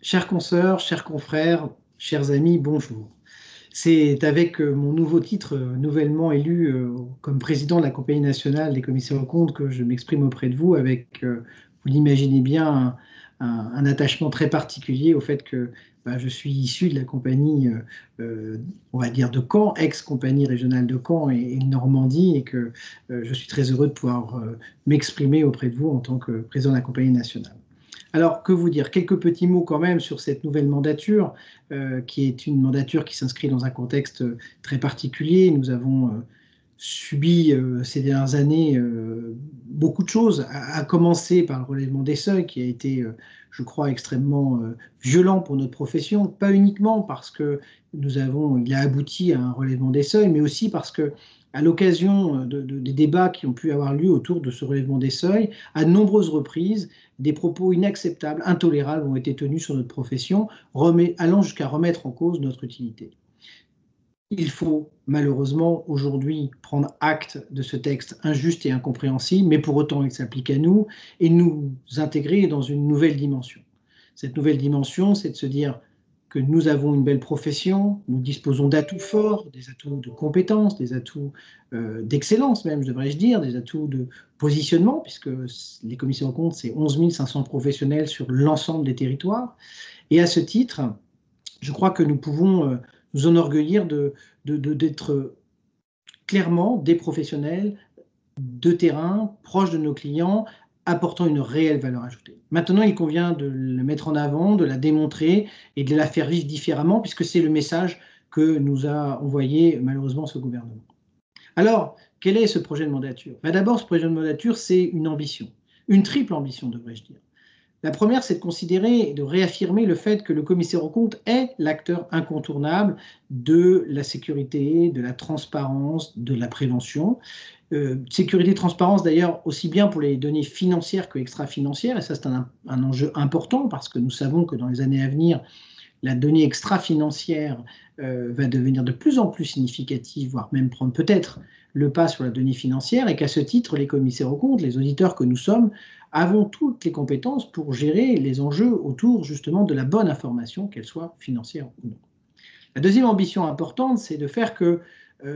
Chers consoeurs, chers confrères, chers amis, bonjour. C'est avec mon nouveau titre, nouvellement élu comme président de la Compagnie nationale des commissaires aux comptes, que je m'exprime auprès de vous avec, vous l'imaginez bien, un attachement très particulier au fait que je suis issu de la compagnie, on va dire, de Caen, ex-compagnie régionale de Caen et de Normandie, et que je suis très heureux de pouvoir m'exprimer auprès de vous en tant que président de la Compagnie nationale. Alors, que vous dire? Quelques petits mots quand même sur cette nouvelle mandature, qui est une mandature qui s'inscrit dans un contexte très particulier. Nous avons subi ces dernières années beaucoup de choses, à commencer par le relèvement des seuils, qui a été, je crois, extrêmement violent pour notre profession, pas uniquement parce que il a abouti à un relèvement des seuils, mais aussi parce que, à l'occasion des débats qui ont pu avoir lieu autour de ce relèvement des seuils, à de nombreuses reprises, des propos inacceptables, intolérables ont été tenus sur notre profession, allant jusqu'à remettre en cause notre utilité. Il faut malheureusement aujourd'hui prendre acte de ce texte injuste et incompréhensible, mais pour autant il s'applique à nous, et nous intégrer dans une nouvelle dimension. Cette nouvelle dimension, c'est de se dire que nous avons une belle profession, nous disposons d'atouts forts, des atouts de compétences, des atouts d'excellence même, je devrais-je dire, des atouts de positionnement, puisque les commissaires aux comptes, c'est 11 500 professionnels sur l'ensemble des territoires. Et à ce titre, je crois que nous pouvons nous enorgueillir d'être clairement des professionnels de terrain, proches de nos clients, apportant une réelle valeur ajoutée. Maintenant, il convient de la mettre en avant, de la démontrer et de la faire vivre différemment, puisque c'est le message que nous a envoyé malheureusement ce gouvernement. Alors, quel est ce projet de mandature? D'abord, ce projet de mandature, c'est une ambition, une triple ambition, devrais-je dire. La première, c'est de considérer et de réaffirmer le fait que le commissaire aux comptes est l'acteur incontournable de la sécurité, de la transparence, de la prévention. Sécurité et transparence d'ailleurs aussi bien pour les données financières que extra-financières, et ça c'est un enjeu important parce que nous savons que dans les années à venir, la donnée extra-financière va devenir de plus en plus significative, voire même prendre peut-être le pas sur la donnée financière, et qu'à ce titre, les commissaires aux comptes, les auditeurs que nous sommes, avons toutes les compétences pour gérer les enjeux autour justement de la bonne information, qu'elle soit financière ou non. La deuxième ambition importante, c'est de faire que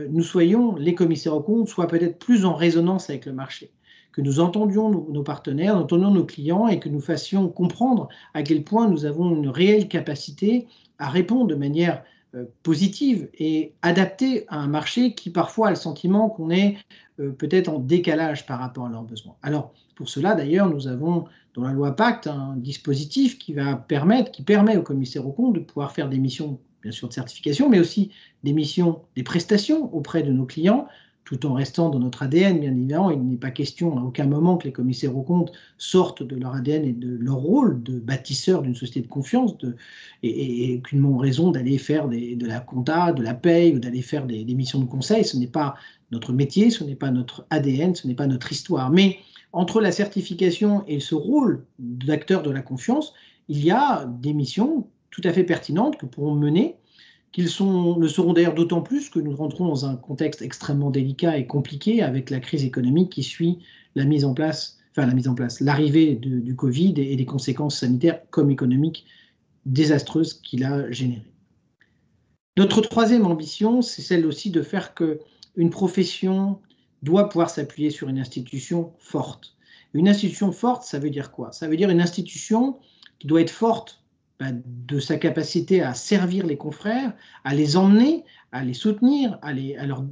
nous soyons, les commissaires aux comptes, soient peut-être plus en résonance avec le marché, que nous entendions nos partenaires, nous entendions nos clients et que nous fassions comprendre à quel point nous avons une réelle capacité à répondre de manière positive et adaptée à un marché qui parfois a le sentiment qu'on est peut-être en décalage par rapport à leurs besoins. Alors, pour cela, d'ailleurs, nous avons dans la loi Pacte un dispositif qui permet aux commissaires aux comptes de pouvoir faire des missions, bien sûr, de certification, mais aussi des missions, des prestations auprès de nos clients, tout en restant dans notre ADN, bien évidemment. Il n'est pas question à aucun moment que les commissaires aux comptes sortent de leur ADN et de leur rôle de bâtisseur d'une société de confiance, et aucunement raison d'aller faire de la compta, de la paye ou d'aller faire des missions de conseil. Ce n'est pas notre métier, ce n'est pas notre ADN, ce n'est pas notre histoire. Mais entre la certification et ce rôle d'acteur de la confiance, il y a des missions tout à fait pertinentes que pourront mener, le seront d'ailleurs d'autant plus que nous rentrons dans un contexte extrêmement délicat et compliqué avec la crise économique qui suit l'arrivée du Covid et des conséquences sanitaires comme économiques désastreuses qu'il a générées. Notre troisième ambition, c'est celle aussi de faire qu'une profession doit pouvoir s'appuyer sur une institution forte. Une institution forte, ça veut dire quoi? Ça veut dire une institution qui doit être forte de sa capacité à servir les confrères, à les emmener, à les soutenir, à leur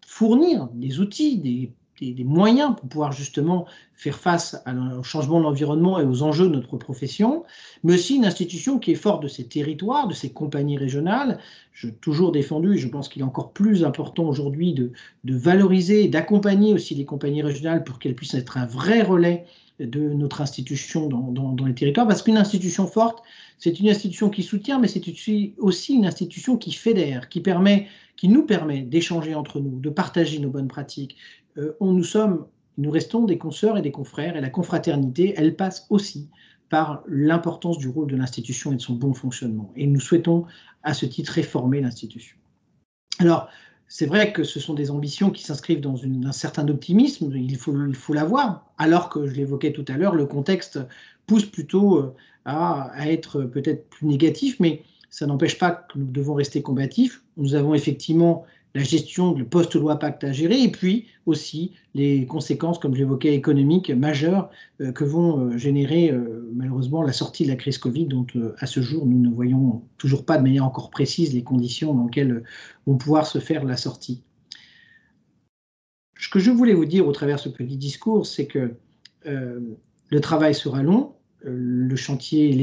fournir des outils, des moyens pour pouvoir justement faire face au changement de l'environnement et aux enjeux de notre profession, mais aussi une institution qui est forte de ses territoires, de ses compagnies régionales. J'ai toujours défendu, et je pense qu'il est encore plus important aujourd'hui de valoriser et d'accompagner aussi les compagnies régionales pour qu'elles puissent être un vrai relais de notre institution dans les territoires, parce qu'une institution forte, c'est une institution qui soutient, mais c'est aussi une institution qui fédère, qui nous permet d'échanger entre nous, de partager nos bonnes pratiques. Nous restons des consoeurs et des confrères, et la confraternité, elle passe aussi par l'importance du rôle de l'institution et de son bon fonctionnement. Et nous souhaitons, à ce titre, réformer l'institution. Alors, c'est vrai que ce sont des ambitions qui s'inscrivent dans un certain optimisme, il faut l'avoir, alors que, je l'évoquais tout à l'heure, le contexte pousse plutôt à être peut-être plus négatif, mais ça n'empêche pas que nous devons rester combatifs. Nous avons effectivement la gestion du post-loi Pacte à gérer, et puis aussi les conséquences, comme j'évoquais, économiques majeures que vont générer malheureusement la sortie de la crise Covid, dont à ce jour nous ne voyons toujours pas de manière encore précise les conditions dans lesquelles vont pouvoir se faire la sortie. Ce que je voulais vous dire au travers de ce petit discours, c'est que le travail sera long, les chantiers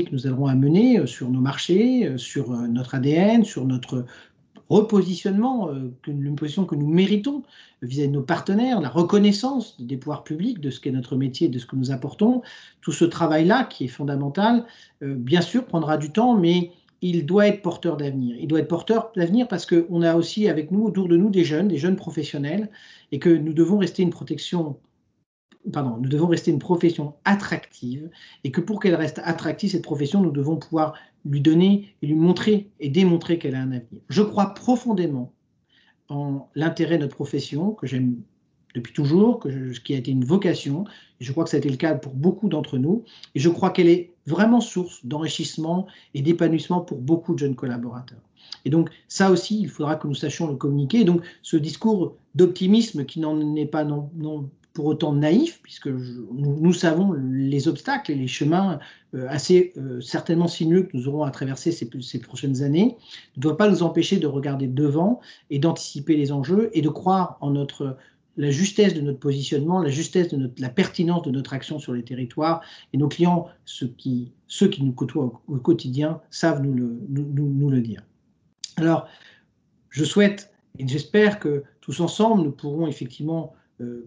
que nous aurons à mener sur nos marchés, sur notre ADN, sur notre repositionnement, une position que nous méritons vis-à-vis de nos partenaires, la reconnaissance des pouvoirs publics de ce qu'est notre métier, de ce que nous apportons. Tout ce travail-là, qui est fondamental, bien sûr, prendra du temps, mais il doit être porteur d'avenir. Il doit être porteur d'avenir parce qu'on a aussi avec nous, autour de nous, des jeunes professionnels, et que nous devons rester une profession attractive, et que pour qu'elle reste attractive, cette profession, nous devons pouvoir lui donner et lui montrer et démontrer qu'elle a un avenir. Je crois profondément en l'intérêt de notre profession, que j'aime depuis toujours, qui a été une vocation, et je crois que ça a été le cas pour beaucoup d'entre nous, et je crois qu'elle est vraiment source d'enrichissement et d'épanouissement pour beaucoup de jeunes collaborateurs. Et donc ça aussi, il faudra que nous sachions le communiquer. Et donc ce discours d'optimisme qui n'en est pas non pour autant naïf, puisque nous savons les obstacles et les chemins assez certainement sinueux que nous aurons à traverser ces prochaines années, ne doit pas nous empêcher de regarder devant et d'anticiper les enjeux et de croire en la justesse de notre positionnement, la justesse de la pertinence de notre action sur les territoires. Et nos clients, ceux qui nous côtoient au quotidien, savent nous le dire. Alors, je souhaite et j'espère que tous ensemble, nous pourrons effectivement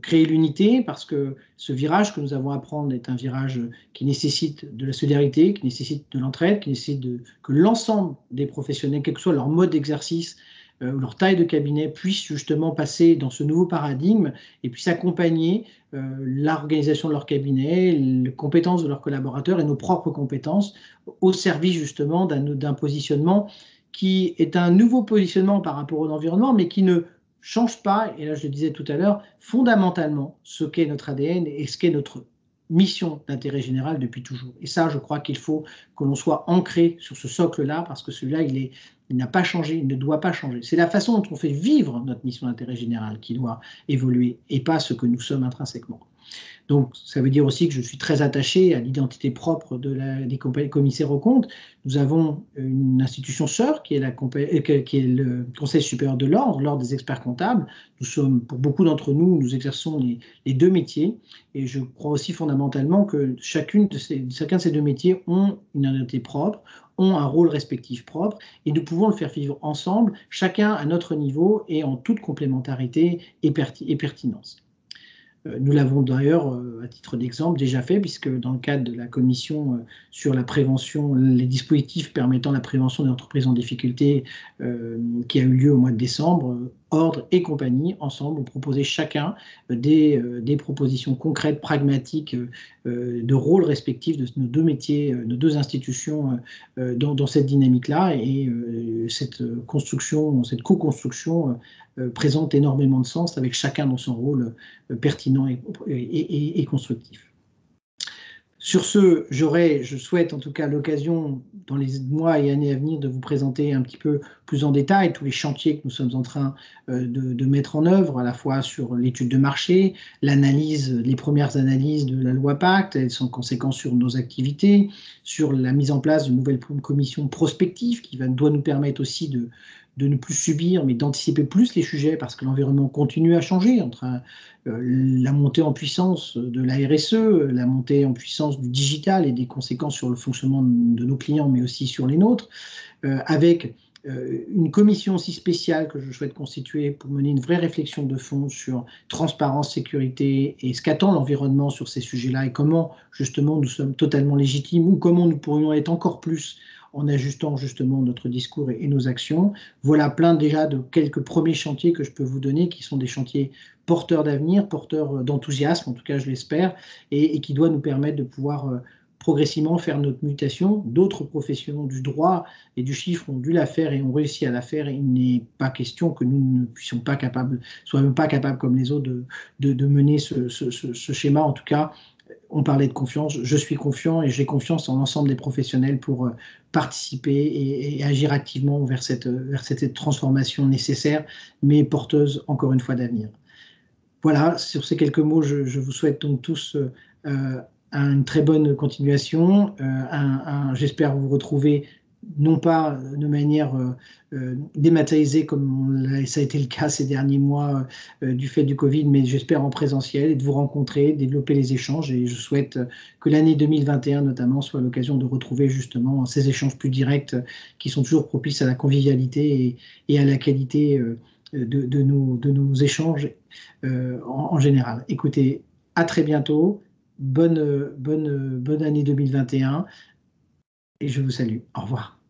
créer l'unité, parce que ce virage que nous avons à prendre est un virage qui nécessite de la solidarité, qui nécessite de l'entraide, qui nécessite que l'ensemble des professionnels, quel que soit leur mode d'exercice, leur taille de cabinet, puissent justement passer dans ce nouveau paradigme et puissent accompagner l'organisation de leur cabinet, les compétences de leurs collaborateurs et nos propres compétences au service justement d'un positionnement qui est un nouveau positionnement par rapport à l'environnement, mais qui ne change pas, et là je le disais tout à l'heure, fondamentalement ce qu'est notre ADN et ce qu'est notre mission d'intérêt général depuis toujours. Et ça, je crois qu'il faut que l'on soit ancré sur ce socle-là, parce que celui-là, il n'a pas changé, il ne doit pas changer. C'est la façon dont on fait vivre notre mission d'intérêt général qui doit évoluer, et pas ce que nous sommes intrinsèquement. Donc, ça veut dire aussi que je suis très attaché à l'identité propre des commissaires aux comptes. Nous avons une institution sœur qui est le Conseil supérieur de l'ordre des experts comptables. Nous sommes, pour beaucoup d'entre nous, nous exerçons les deux métiers. Et je crois aussi fondamentalement que chacun de ces deux métiers ont une identité propre, ont un rôle respectif propre, et nous pouvons le faire vivre ensemble, chacun à notre niveau et en toute complémentarité et pertinence. Nous l'avons d'ailleurs, à titre d'exemple, déjà fait, puisque dans le cadre de la commission sur la prévention, les dispositifs permettant la prévention des entreprises en difficulté, qui a eu lieu au mois de décembre, Ordre et compagnie, ensemble, ont proposé chacun des propositions concrètes, pragmatiques, de rôles respectifs de nos deux métiers, nos deux institutions dans cette dynamique-là. Et cette co-construction présente énormément de sens, avec chacun dans son rôle pertinent et constructif. Sur ce, je souhaite en tout cas l'occasion, dans les mois et années à venir, de vous présenter un petit peu plus en détail tous les chantiers que nous sommes en train de mettre en œuvre, à la fois sur l'étude de marché, les premières analyses de la loi Pacte, elles sont conséquences sur nos activités, sur la mise en place d'une nouvelle commission prospective qui doit nous permettre aussi de ne plus subir, mais d'anticiper plus les sujets, parce que l'environnement continue à changer entre la montée en puissance de la RSE, la montée en puissance du digital et des conséquences sur le fonctionnement de nos clients, mais aussi sur les nôtres, avec une commission aussi spéciale que je souhaite constituer pour mener une vraie réflexion de fond sur transparence, sécurité et ce qu'attend l'environnement sur ces sujets-là, et comment justement nous sommes totalement légitimes, ou comment nous pourrions être encore plus en ajustant justement notre discours et nos actions. Voilà plein déjà de quelques premiers chantiers que je peux vous donner, qui sont des chantiers porteurs d'avenir, porteurs d'enthousiasme, en tout cas je l'espère, et qui doivent nous permettre de pouvoir progressivement faire notre mutation. D'autres professions du droit et du chiffre ont dû la faire et ont réussi à la faire. Et il n'est pas question que nous ne soyons pas capables comme les autres de mener ce schéma. En tout cas, on parlait de confiance. Je suis confiant et j'ai confiance en l'ensemble des professionnels pour participer et agir activement vers cette transformation nécessaire, mais porteuse, encore une fois, d'avenir. Voilà, sur ces quelques mots, je vous souhaite donc tous une très bonne continuation. J'espère vous retrouver, non pas de manière dématérialisée comme ça a été le cas ces derniers mois du fait du Covid, mais j'espère en présentiel et de vous rencontrer, développer les échanges. Et je souhaite que l'année 2021 notamment soit l'occasion de retrouver justement ces échanges plus directs qui sont toujours propices à la convivialité et à la qualité de nos échanges en général. Écoutez, à très bientôt. Bonne année 2021 et je vous salue. Au revoir.